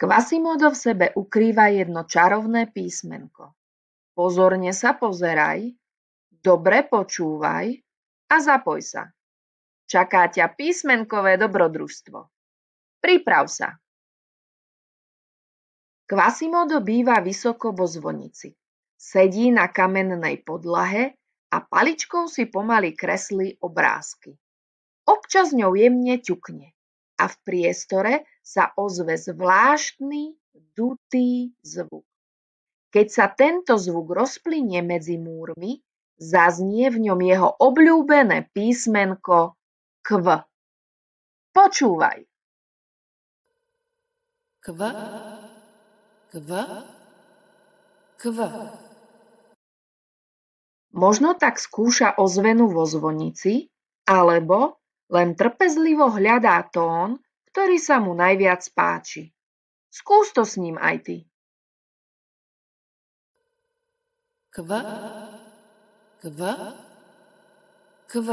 Quasimodo v sebe ukrýva jedno čarovné písmenko. Pozorne sa pozeraj, dobre počúvaj a zapoj sa. Čaká ťa písmenkové dobrodružstvo. Priprav sa. Quasimodo býva vysoko vo zvonici. Sedí na kamennej podlahe a paličkou si pomaly kreslí obrázky. Občas ňou jemne ťukne a v priestore sa ozve zvláštny, dutý zvuk. Keď sa tento zvuk rozplynie medzi múrmi, zaznie v ňom jeho obľúbené písmenko Q. Počúvaj. Kv, kv, kv. Možno tak skúša ozvenu vo zvonici, alebo len trpezlivo hľadá tón, ktorý sa mu najviac páči. Skús to s ním aj ty. Kv, kv, kv.